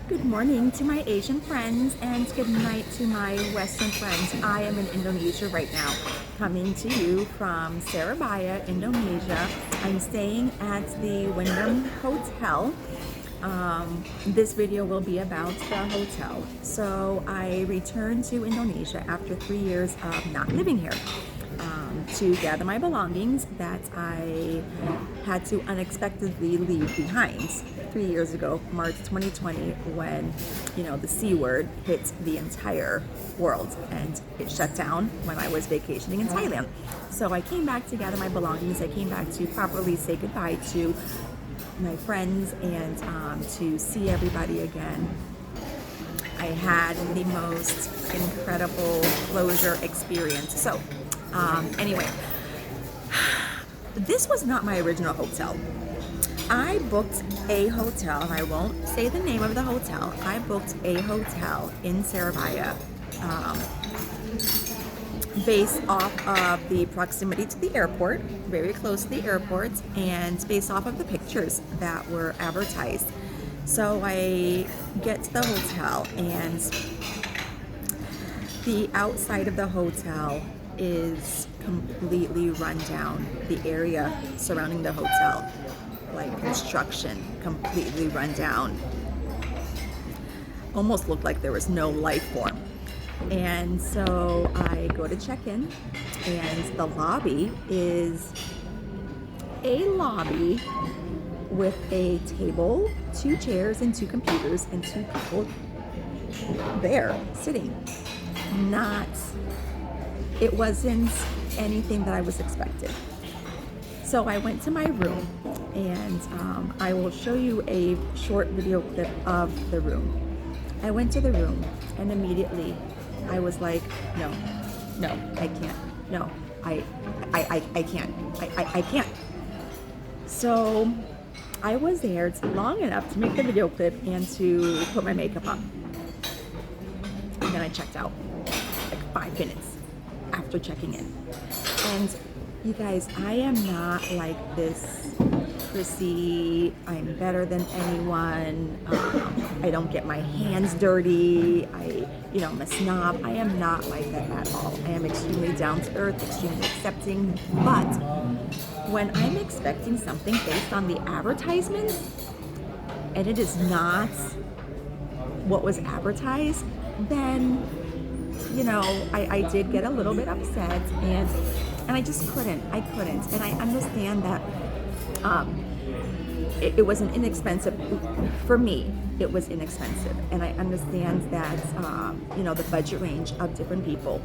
Good morning to my Asian friends and good night to my Western friends. I am in Indonesia right now, coming to you from Surabaya, Indonesia. I'm staying at the Wyndham Hotel. This video will be about the hotel. So I returned to Indonesia after 3 years of not living here. To gather my belongings that I had to unexpectedly leave behind 3 years ago, March 2020, when the C word hit the entire world and it shut down when I was vacationing in Thailand. So I came back to gather my belongings. I came back to properly say goodbye to my friends and to see everybody again. I had the most incredible closure experience. So anyway, this was not my original hotel. I booked a hotel, and I won't say the name of the hotel. I booked a hotel in Surabaya based off of the proximity to the airport, very close to the airport, and based off of the pictures that were advertised. So I get to the hotel, and the outside of the hotel is completely run down. The area surrounding the hotel, like construction, completely run down. Almost looked like there was no life form. And so I go to check in, and the lobby is a lobby with a table, 2 chairs, and 2 computers, and 2 people there sitting. It wasn't anything that I was expecting. So I went to my room, and I will show you a short video clip of the room. I went to the room, and immediately I was like, no, I can't. No, I can't. I can't. So I was there long enough to make the video clip and to put my makeup on. And then I checked out like 5 minutes after checking in. And you guys, I am not like this prissy, I'm better than anyone, I don't get my hands dirty, I'm a snob. I am not like that at all. I am extremely down to earth, extremely accepting, but when I'm expecting something based on the advertisements and it is not what was advertised, then I did get a little bit upset, and I just couldn't. And I understand that it was an inexpensive, for me, it was inexpensive. And I understand that, the budget range of different people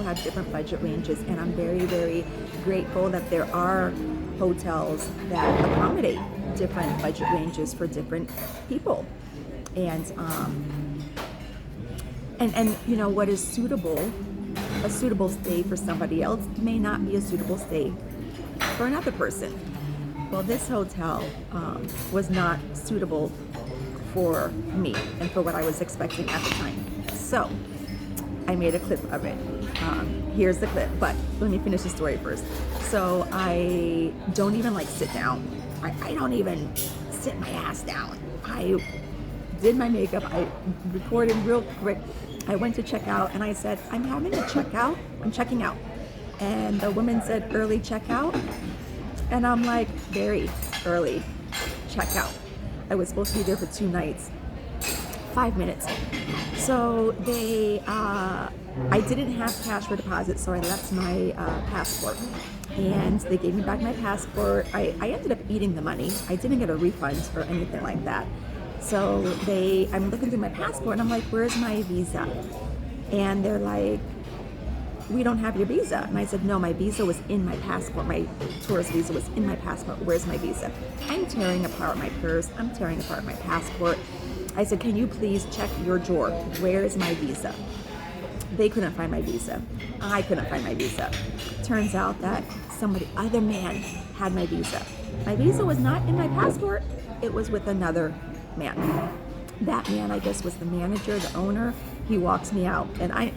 have different budget ranges. And I'm very, very grateful that there are hotels that accommodate different budget ranges for different people. And what is suitable, a suitable stay for somebody else may not be a suitable stay for another person. Well, this hotel was not suitable for me and for what I was expecting at the time. So I made a clip of it. Here's the clip, but let me finish the story first. So I don't even sit down. I don't even sit my ass down. I did my makeup. I recorded real quick. I went to check out, and I said, I'm having a checkout. I'm checking out. And the woman said, early checkout. And I'm like, very early checkout. I was supposed to be there for 2 nights, 5 minutes. So I didn't have cash for deposit, so I left my passport. And they gave me back my passport. I ended up eating the money. I didn't get a refund or anything like that. So I'm looking through my passport, and I'm like, where's my visa? And they're like, we don't have your visa. And I said, no, my visa was in my passport. My tourist visa was in my passport. Where's my visa? I'm tearing apart my purse. I'm tearing apart my passport. I said, can you please check your drawer? Where is my visa? They couldn't find my visa. I couldn't find my visa. Turns out that other man had my visa. My visa was not in my passport. It was with another man. That man, I guess, was the manager, the owner. He walks me out, and I'm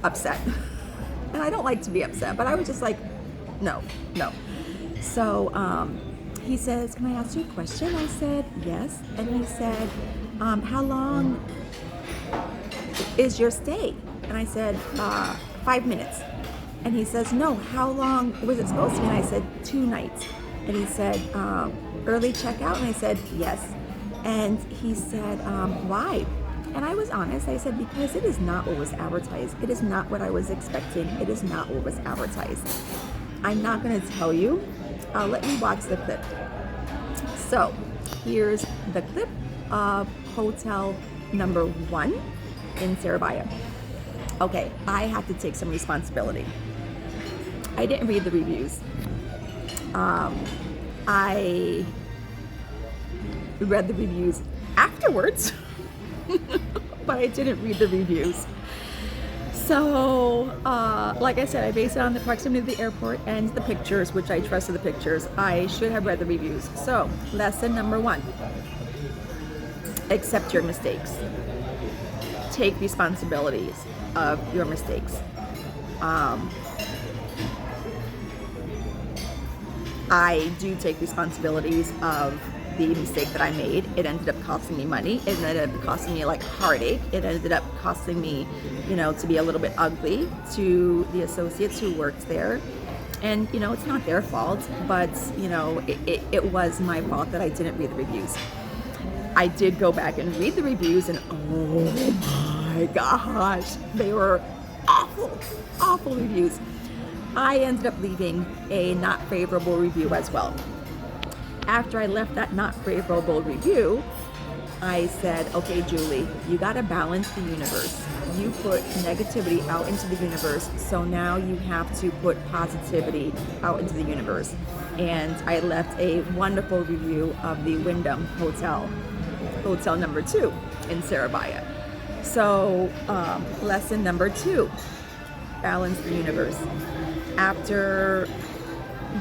upset. And I don't like to be upset, but I was just like, no. So he says, "Can I ask you a question?" I said, "Yes." And he said, "How long is your stay?" And I said, 5 minutes. And he says, "No, how long was it supposed to be?" And I said, 2 nights. And he said, "Early checkout?" And I said, "Yes." And he said, "Why?" And I was honest. I said, "Because it is not what was advertised. It is not what I was expecting. It is not what was advertised. I'm not going to tell you. Let me watch the clip." So here's the clip of hotel number 1 in Surabaya. Okay, I have to take some responsibility. I didn't read the reviews. I read the reviews afterwards, but I didn't read the reviews. So, like I said, I based it on the proximity of the airport and the pictures, which I trusted the pictures. I should have read the reviews. So, lesson number 1, accept your mistakes. Take responsibilities of your mistakes. I do take responsibilities of the mistake that I made. It ended up costing me money. It ended up costing me like heartache. It ended up costing me, to be a little bit ugly to the associates who worked there. And, it's not their fault, but, it was my fault that I didn't read the reviews. I did go back and read the reviews, and oh my gosh, they were awful reviews. I ended up leaving a not favorable review as well. After I left that not favorable review, I said, "Okay, Julie, you got to balance the universe. You put negativity out into the universe, so now you have to put positivity out into the universe." And I left a wonderful review of the Wyndham hotel number 2 in Surabaya. So, lesson number 2, balance the universe. After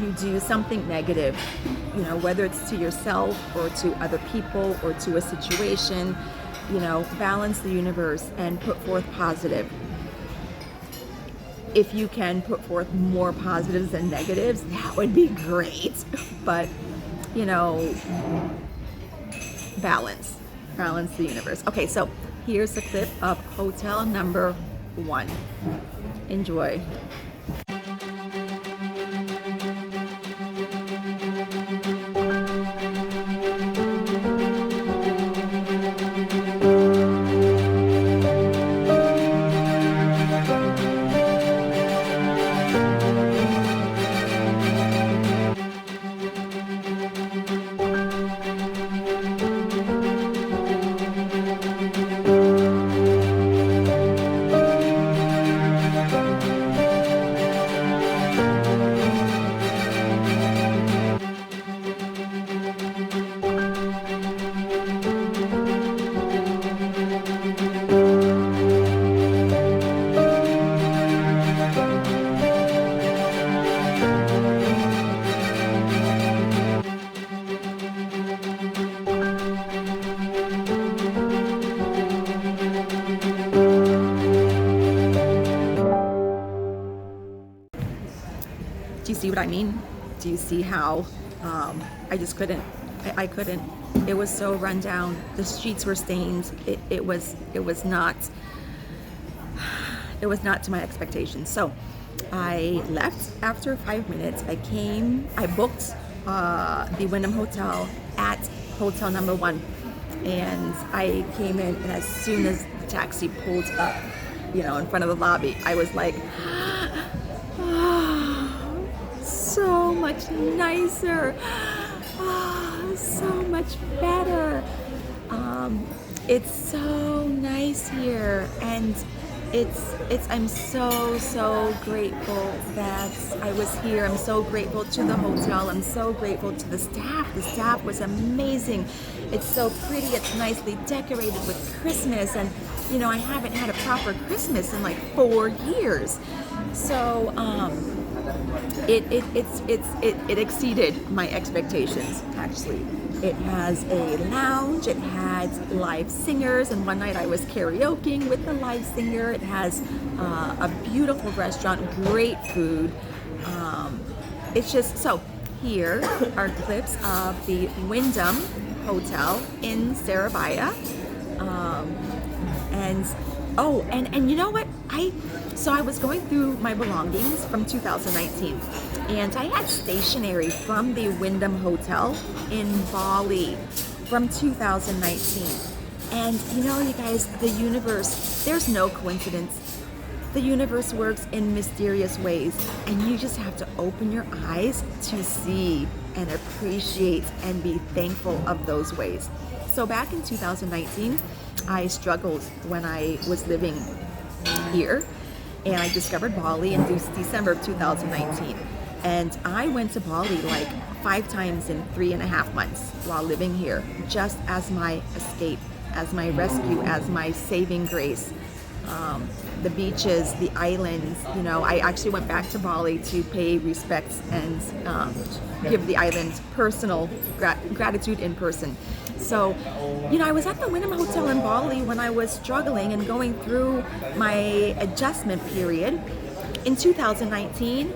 you do something negative, whether it's to yourself or to other people or to a situation, balance the universe and put forth positive. If you can put forth more positives than negatives, that would be great. But, balance the universe. Okay, so here's a clip of hotel number 1. Enjoy. Do you see what I mean? Do you see how I just couldn't? I couldn't. It was so run down. The streets were stained. It was not to my expectations. So I left after 5 minutes. I booked the Wyndham Hotel at hotel number 1, and I came in, and as soon as the taxi pulled up, in front of the lobby, I was like, so much nicer, so much better. It's so nice here, and I'm so grateful that I was here. I'm so grateful to the hotel. I'm so grateful to the staff. The staff was amazing. It's so pretty. It's nicely decorated with Christmas, and I haven't had a proper Christmas in like 4 years. So it exceeded my expectations, actually. It has a lounge, it has live singers, and one night I was karaokeing with the live singer. It has a beautiful restaurant, great food. It's just, so here are clips of the Wyndham Hotel in Surabaya. And you know what? I was going through my belongings from 2019, and I had stationery from the Wyndham Hotel in Bali from 2019. And you know, you guys, the universe, there's no coincidence. The universe works in mysterious ways, and you just have to open your eyes to see and appreciate and be thankful of those ways. So back in 2019, I struggled when I was living here, and I discovered Bali in December of 2019. And I went to Bali like 5 times in 3.5 months while living here, just as my escape, as my rescue, as my saving grace. The beaches, the islands, you know, I actually went back to Bali to pay respects and give the island personal gratitude in person. So, you know, I was at the Wyndham Hotel in Bali when I was struggling and going through my adjustment period in 2019,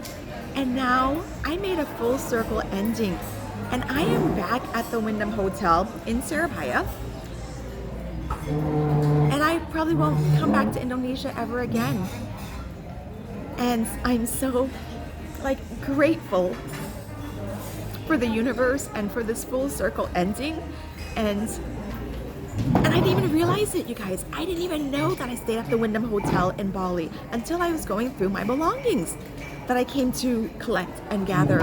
and now I made a full circle ending, and I am back at the Wyndham Hotel in Surabaya. And I probably won't come back to Indonesia ever again. And I'm so grateful for the universe and for this full circle ending. And I didn't even realize it, you guys. I didn't even know that I stayed at the Wyndham Hotel in Bali until I was going through my belongings that I came to collect and gather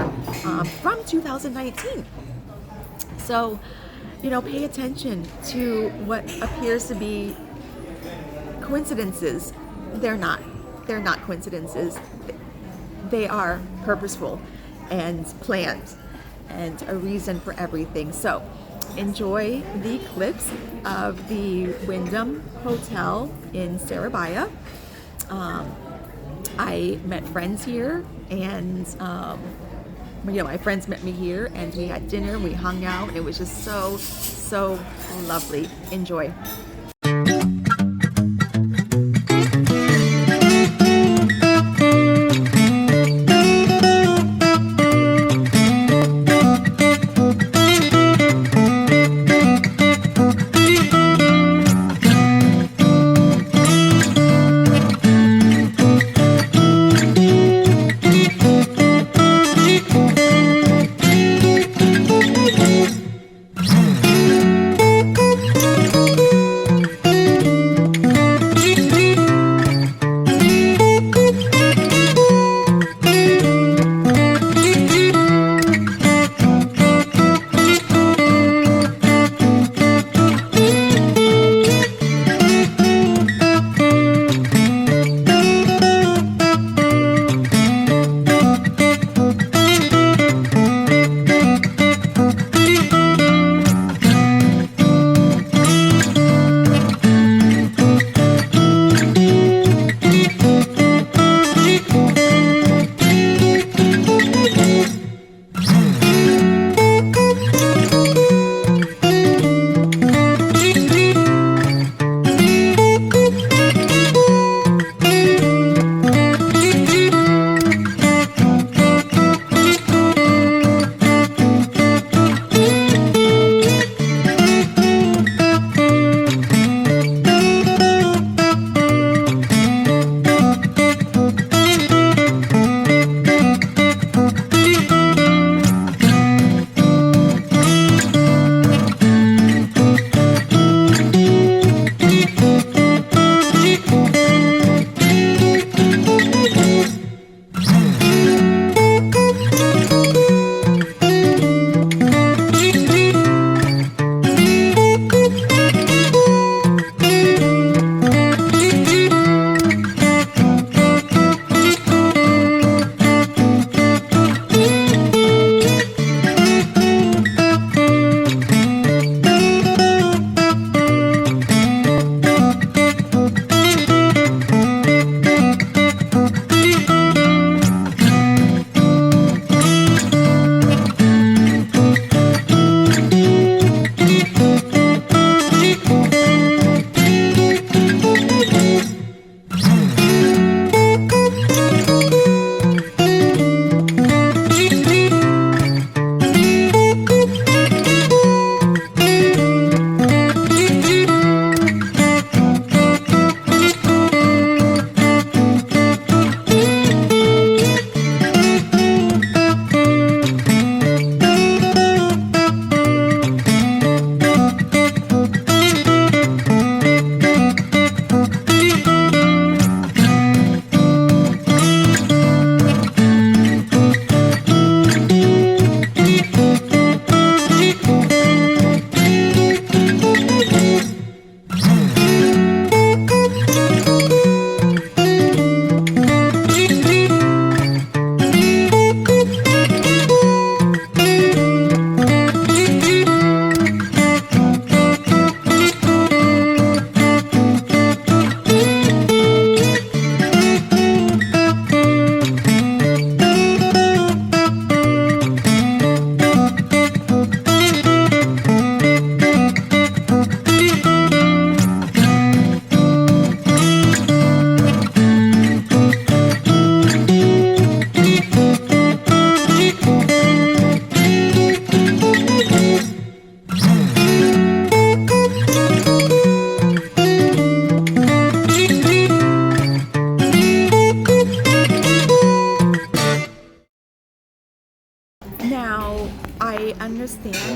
from 2019. So, you know, pay attention to what appears to be coincidences. They're not coincidences. They are purposeful and planned and a reason for everything. So enjoy the clips of the Wyndham Hotel in Surabaya. I met friends here, and you know, my friends met me here, and we had dinner, we hung out, and it was just so lovely. Enjoy.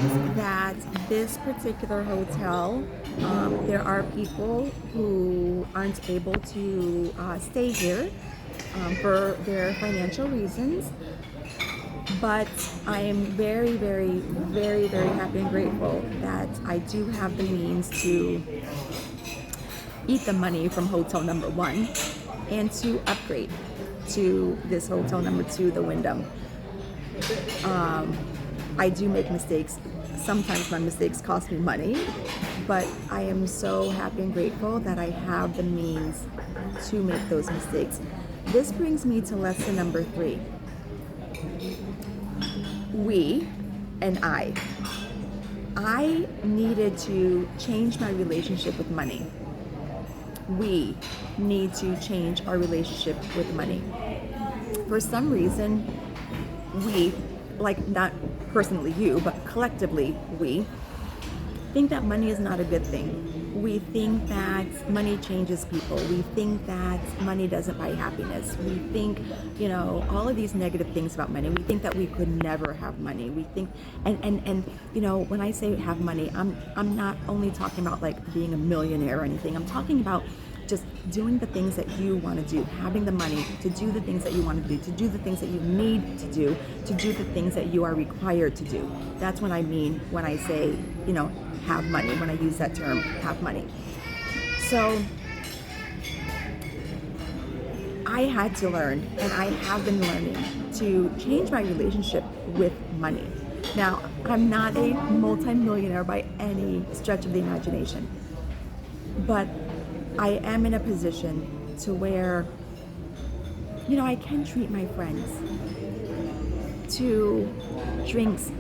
find that this particular hotel, there are people who aren't able to stay here for their financial reasons. But I am very, very, very, very happy and grateful that I do have the means to eat the money from hotel number 1 and to upgrade to this hotel number 2, the Wyndham. I do make mistakes. Sometimes my mistakes cost me money, but I am so happy and grateful that I have the means to make those mistakes. This brings me to lesson number 3. We and I needed to change my relationship with money. We need to change our relationship with money. For some reason, we, like not personally you, but collectively we, think that money is not a good thing. We think that money changes people. We think that money doesn't buy happiness. We think, all of these negative things about money. We think that we could never have money. We think, and when I say have money, I'm not only talking about like being a millionaire or anything. I'm talking about just doing the things that you want to do, having the money to do the things that you want to do the things that you need to do the things that you are required to do. That's what I mean when I say, have money, when I use that term, have money. So I had to learn, and I have been learning, to change my relationship with money. Now, I'm not a multimillionaire by any stretch of the imagination, but I am in a position to where, I can treat my friends to drinks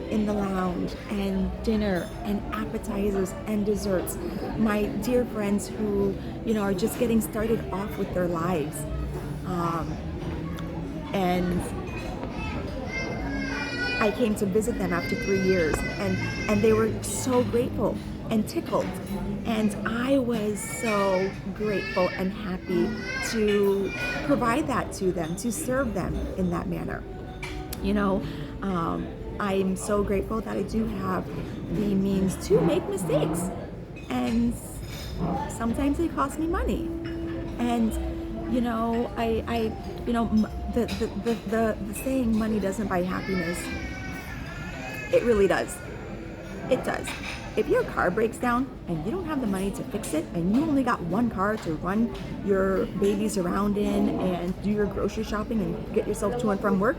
in the lounge and dinner and appetizers and desserts. My dear friends who, are just getting started off with their lives. And I came to visit them after 3 years, and they were so grateful and tickled. And I was so grateful and happy to provide that to them, to serve them in that manner. I'm so grateful that I do have the means to make mistakes, and sometimes they cost me money. And the saying money doesn't buy happiness, it really does. It does. If your car breaks down and you don't have the money to fix it, and you only got one car to run your babies around in and do your grocery shopping and get yourself to and from work,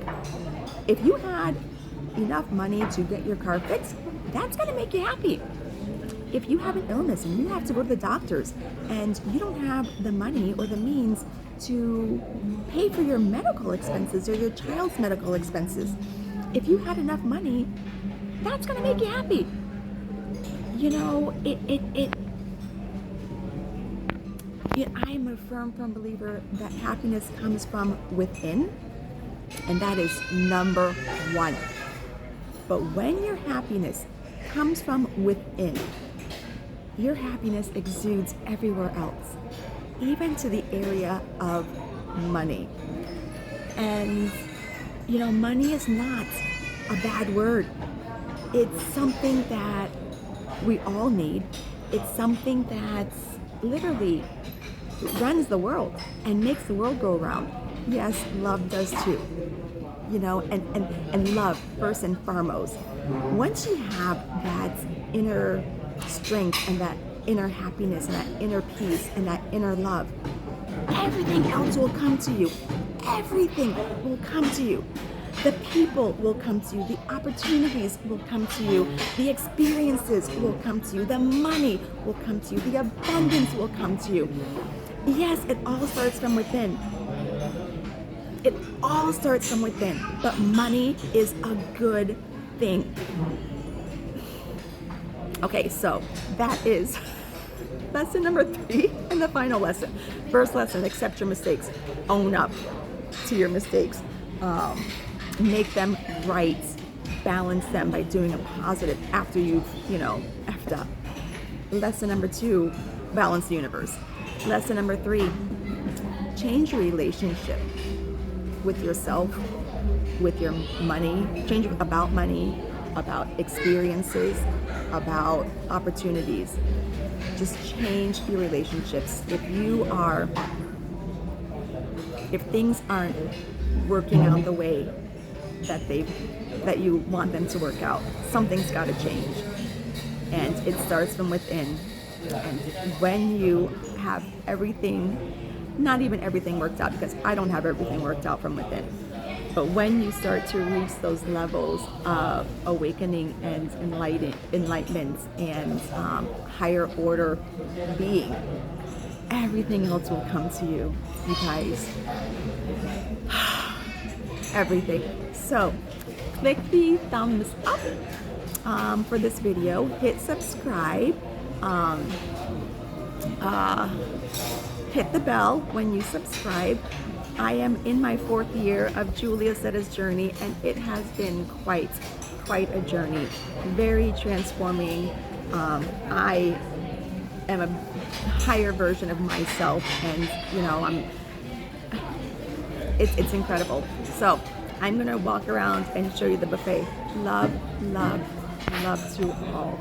if you had enough money to get your car fixed, that's going to make you happy. If you have an illness and you have to go to the doctors and you don't have the money or the means to pay for your medical expenses or your child's medical expenses, if you had enough money, that's going to make you happy. I'm a firm believer that happiness comes from within, and that is number 1. But when your happiness comes from within, your happiness exudes everywhere else, even to the area of money. And, money is not a bad word. It's something that we all need. It's something that literally runs the world and makes the world go around. Yes, love does too. And love first and foremost. Once you have that inner strength and that inner happiness and that inner peace and that inner love, everything else will come to you. Everything will come to you. The people will come to you. The opportunities will come to you. The experiences will come to you. The money will come to you. The abundance will come to you. Yes, it all starts from within. It all starts from within, but money is a good thing. Okay, so that is lesson number 3 and the final lesson. First lesson, accept your mistakes. Own up to your mistakes. Make them right. Balance them by doing a positive after you've, effed up. Lesson number 2, balance the universe. Lesson number 3, change your relationship with yourself, with your money, change about money, about experiences, about opportunities. Just change your relationships. If things aren't working out the way that you want them to work out, something's got to change, and it starts from within. And when you have everything, not even everything worked out, because I don't have everything worked out from within, but when you start to reach those levels of awakening and enlightenment and higher order being, everything else will come to you, you guys. Everything. So click the thumbs up for this video, hit subscribe, hit the bell when you subscribe. I am in my 4th year of Julia Accetta's journey, and it has been quite a journey, very transforming. I am a higher version of myself, and it's incredible. So I'm gonna walk around and show you the buffet. Love, love, love to all.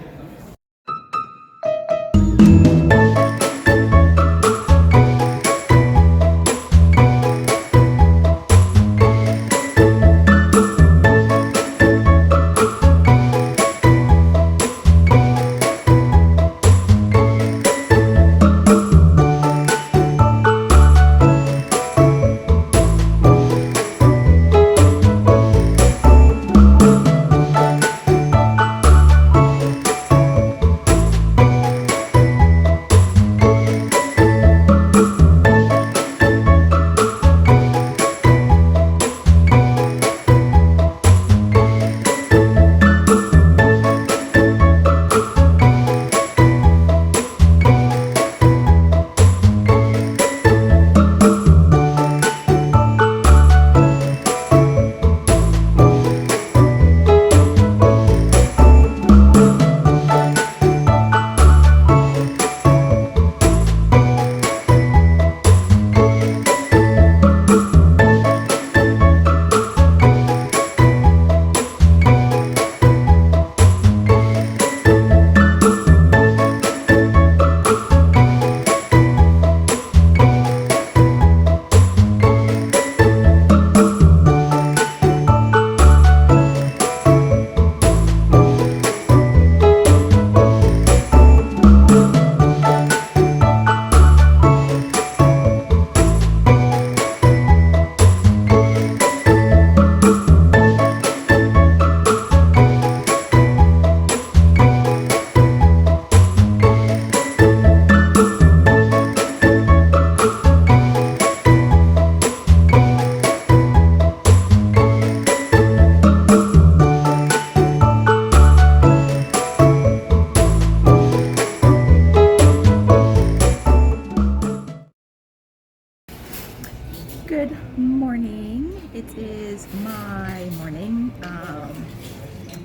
Good morning. It is my morning,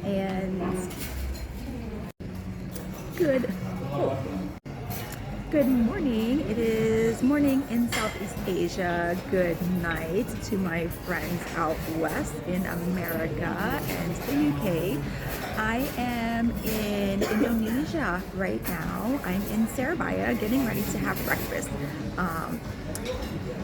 and good morning. It is morning in Southeast Asia. Good night to my friends out west in America and the UK. I am in Indonesia right now. I'm in Surabaya getting ready to have breakfast.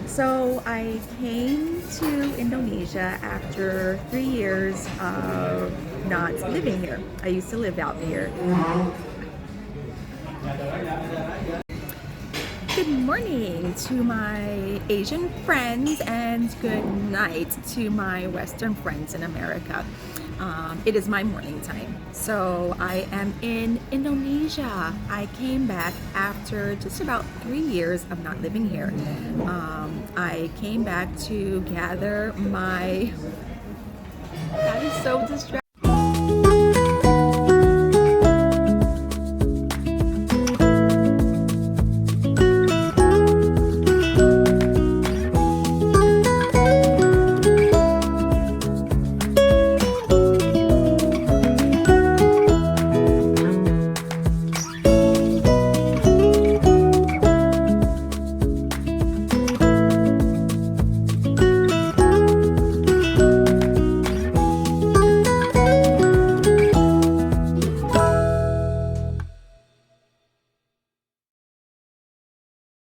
So I came to Indonesia after 3 years of not living here. I used to live out here. Good morning to my Asian friends and good night to my Western friends in America. It is my morning time. So I am in Indonesia. I came back after just about 3 years of not living here. I came back to gather my... That is so distracting.